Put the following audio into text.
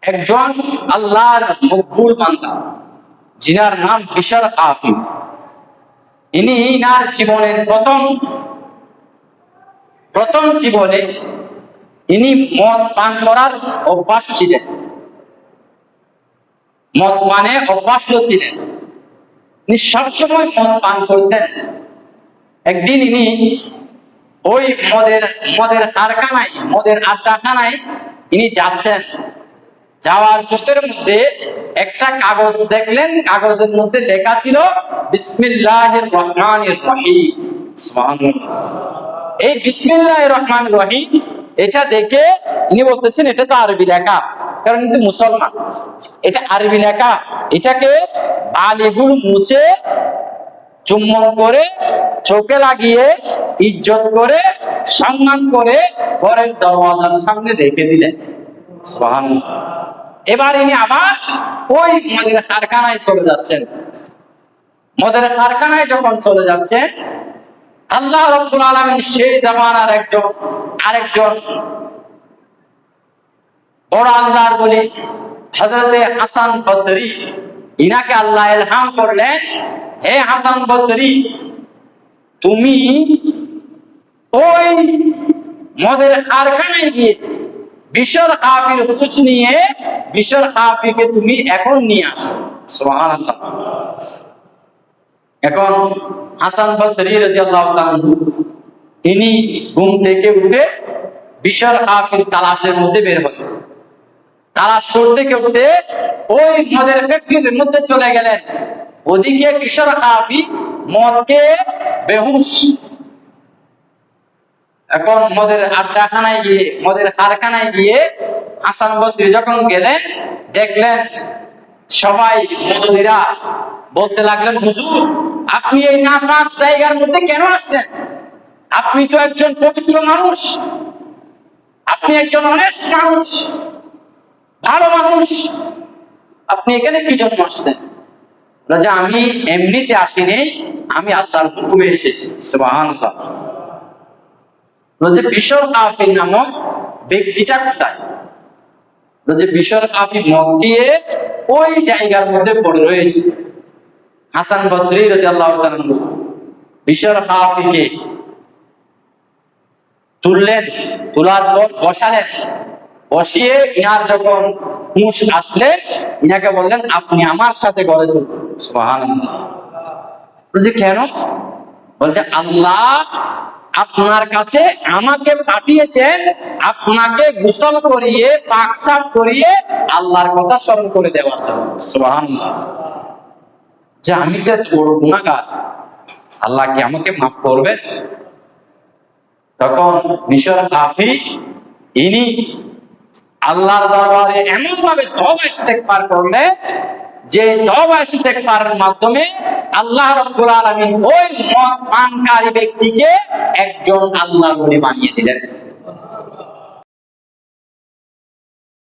একজন আল্লাহর মকবুল বান্দা, যিনার নাম বিশর কাফি। ইনার জীবনের প্রথম জীবনে ইনি মদ পান করার অভ্যাস ছিলেন, মদ পানে অভ্যস্ত ছিলেন। ইনি সবসময় মদ পান করতেন। একদিন ইনি ওই মদের কারখানায়, মদের আড্ডাখানায় ইনি যাচ্ছেন। যাওয়ার পথের মধ্যে একটা কাগজ দেখলেন, কাগজের মধ্যে লেখা ছিল বিসমিল্লাহির রহমানির রহিম। সুবহানাল্লাহ। এই বিসমিল্লাহির রহমানির রহিম এটা দেখে ইনি বলতেছেন এটা তো আরবি লেখা, কারণ কিন্তু মুসলমান, এটা আরবি লেখা। এটাকে বালিগুলো মুছে চুম্বন করে চোখে লাগিয়ে ইজ্জত করে সম্মান করে ঘরের দরওয়াজার সামনে রেখে দিলেন। সুবহানাল্লাহ। এবার ইনি আবার ওই মদের কারখানায় চলে যাচ্ছেন। মদের কারখানায় যখন চলে যাচ্ছেন, আল্লাহ রাব্বুল আলামিন সেই জামানার আরেকজন বড় আল্লাহর ওলি হযরতে হাসান বসরি, ইনাকে আল্লাহ ইলহাম করলেন, হে হাসান বসরি, তুমি ওই মদের কারখানায় গিয়ে বিশর কাফির খোঁজ নিয়ে বিশর কাফিকে তুমি এখন নিয়ে আসো। সুবহানাল্লাহ। এখন হাসান বসরি রাদিয়াল্লাহু তাআলা ইনি ঘুম থেকে উঠে বিশর কাফির তালাশের মধ্যে বের হলেন। তালাশ করতে করতে ওই মদের ফ্যাক্টরির মধ্যে চলে গেলেন। ওদিকে বিশর কাফি মদকে বেহুশ। এখন মদের আড্ডাখানায় গিয়ে, মদের কারখানায় গিয়ে হাসান বসরি যখন গেলেন, দেখলেন সবাই মদীরা বলতে লাগলেন, হুজুর আপনি এই নাপাক জায়গার মধ্যে কেন আসছেন? আপনি তো একজন পবিত্র মানুষ, আপনি একজন অনেস্ট মানুষ, ভালো মানুষ, আপনি এখানে কি জন্য আসছেন? রাজা, আমি এমনিতে আসিনি, আমি আল্লাহর হুকুমে এসেছি। সুবহানাল্লাহ। রাজা, বিশর কাফি নামক ব্যক্তিটা কোথায়? রাজা, বিশর কাফি মদ দিয়ে ওই জায়গার মধ্যে পড়ে রয়েছে। হাসান বসরি রাদিয়াল্লাহু তাআলা বিশর কাফিকে তুললেন, তোলার পর বসালেন। বসিয়ে ইনার যখন হুঁশ আসলেন, ইনাকে বললেন, আপনি আমার সাথে ঘরে চলুন। সুবহানাল্লাহ। বলছে কেন? বলছে আল্লাহ আপনার কাছে আমাকে পাঠিয়েছেন আপনাকে গোসল করিয়ে পাক সাফ করিয়ে আল্লাহর কথা স্মরণ করে দেওয়ার জন্য। সুবহানাল্লাহ। যে আমি তো বড় গুনাহগার, আল্লাহ কি আমাকে মাফ করবেন? তখন বিশর কাফি ইনি আল্লাহর দরবারে এমন ভাবে তওবা ইস্তেগফার করলেন যে তওবা ইস্তেগফারের মাধ্যমে আল্লাহ রাব্বুল আলামিন ওই মদ পানকারী ব্যক্তিকে একজন আল্লাহর ওলি বানিয়ে দিলেন।